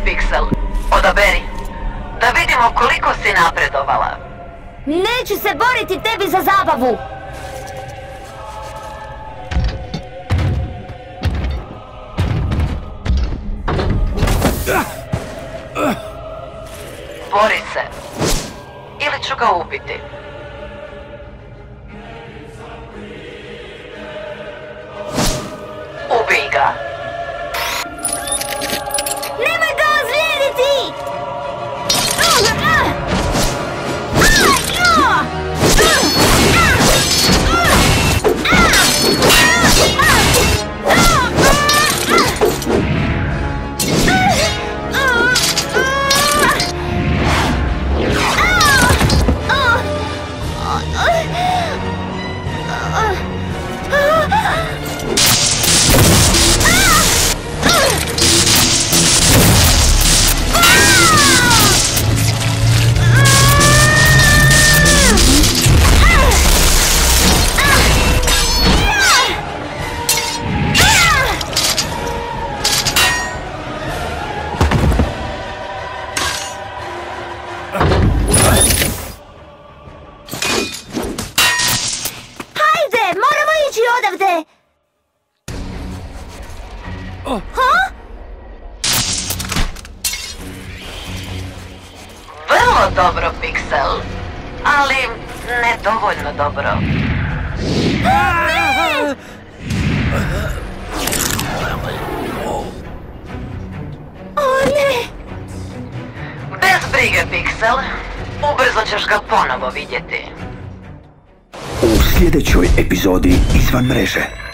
Pixel, odaberi. Da vidimo koliko si napredovala. Neću se boriti tebi za zabavu! Bori se. Ili ću ga ubiti. Ubij ga. Nemoj ga ozlijediti! Hajde, moramo ići odavde! Ha? Vrlo dobro, Pixel. Ali ne dovoljno dobro. Ne! O ne! Bez brige, Pixel. Ubrzo ćeš ga ponovo vidjeti. U sljedećoj epizodi Izvan mreže.